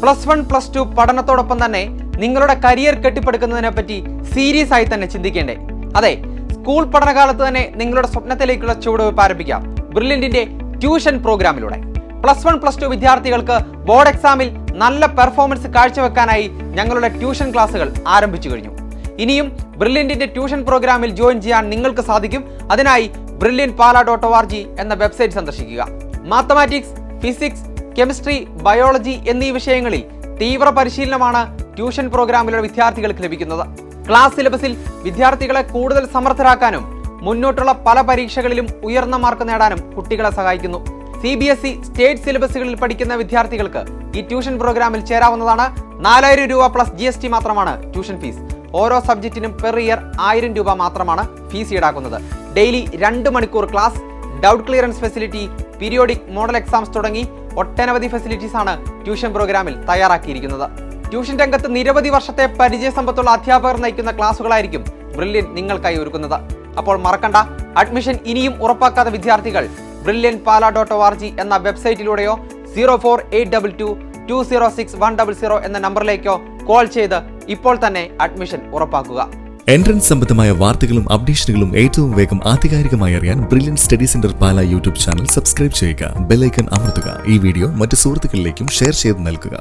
+1 +2 പഠനത്തോടൊപ്പം തന്നെ നിങ്ങളുടെ കരിയർ കെട്ടിപ്പടുക്കുന്നതിനെ പറ്റി സീരിയസ് ആയി തന്നെ ചിന്തിക്കേണ്ടേ? അതെ, സ്കൂൾ പഠനകാലത്ത് തന്നെ നിങ്ങളുടെ സ്വപ്നത്തിലേക്കുള്ള ചുവടുവയ്പ് ആരംഭിക്കാം ബ്രില്യന്റിന്റെ ട്യൂഷൻ പ്രോഗ്രാമിലൂടെ. +1 +2 വിദ്യാർത്ഥികൾക്ക് ബോർഡ് എക്സാമിൽ നല്ല പെർഫോമൻസ് കാഴ്ചവെക്കാനായി ഞങ്ങളുടെ ട്യൂഷൻ ക്ലാസുകൾ ആരംഭിച്ചു കഴിഞ്ഞു. ഇനിയും ബ്രില്യന്റിന്റെ ട്യൂഷൻ പ്രോഗ്രാമിൽ ജോയിൻ ചെയ്യാൻ നിങ്ങൾക്ക് സാധിക്കും. അതിനായി brilliantpala.org എന്ന വെബ്സൈറ്റ് സന്ദർശിക്കുക. മാത്തമാറ്റിക്സ്, ഫിസിക്സ്, കെമിസ്ട്രി, ബയോളജി എന്നീ വിഷയങ്ങളിൽ തീവ്ര പരിശീലനമാണ് ട്യൂഷൻ പ്രോഗ്രാമിലൂടെ വിദ്യാർത്ഥികൾക്ക് ലഭിക്കുന്നത്. ക്ലാസ് സിലബസിൽ വിദ്യാർത്ഥികളെ കൂടുതൽ സമർത്ഥരാക്കാനും മുന്നോട്ടുള്ള പല പരീക്ഷകളിലും ഉയർന്ന മാർക്ക് നേടാനും കുട്ടികളെ സഹായിക്കുന്നു. CBSE സ്റ്റേറ്റ് സിലബസുകളിൽ പഠിക്കുന്ന വിദ്യാർത്ഥികൾക്ക് ഈ ട്യൂഷൻ പ്രോഗ്രാമിൽ ചേരാവുന്നതാണ്. 4000 രൂപ + GST മാത്രമാണ് ട്യൂഷൻ ഫീസ്. ഓരോ സബ്ജക്റ്റിനും പെർ ഇയർ 1000 രൂപ മാത്രമാണ് ഫീസ് ഈടാക്കുന്നത്. ഡെയിലി 2 മണിക്കൂർ class, doubt clearance facility, periodic model exams തുടങ്ങി ഒട്ടനവധി ഫെസിലിറ്റീസ് ആണ് ട്യൂഷൻ പ്രോഗ്രാമിൽ തയ്യാറാക്കിയിരിക്കുന്നത്. ട്യൂഷൻ രംഗത്ത് നിരവധി വർഷത്തെ പരിചയസമ്പത്തുള്ള അധ്യാപകർ നയിക്കുന്ന ക്ലാസുകളായിരിക്കും ബ്രില്യന്റ് നിങ്ങൾക്കായി ഒരുക്കുന്നത്. അപ്പോൾ മറക്കണ്ട, അഡ്മിഷൻ ഇനിയും ഉറപ്പാക്കാത്ത വിദ്യാർത്ഥികൾ brilliantpala.org എന്ന വെബ്സൈറ്റിലൂടെയോ 04822206100 എന്ന നമ്പറിലേക്കോ കോൾ ചെയ്ത് ഇപ്പോൾ തന്നെ അഡ്മിഷൻ ഉറപ്പാക്കുക. എൻട്രൻസ് സംബന്ധമായ വാർത്തകളും അപ്ഡേഷനുകളും ഏറ്റവും വേഗം ആധികാരികമായി അറിയാൻ ബ്രില്യന്റ് സ്റ്റഡി സെന്റർ പാല യൂട്യൂബ് ചാനൽ സബ്സ്ക്രൈബ് ചെയ്യുക. ബെൽ ഐക്കൺ അമർത്തുക. ഈ വീഡിയോ മറ്റു സുഹൃത്തുക്കളിലേക്കും ഷെയർ ചെയ്ത് നൽകുക.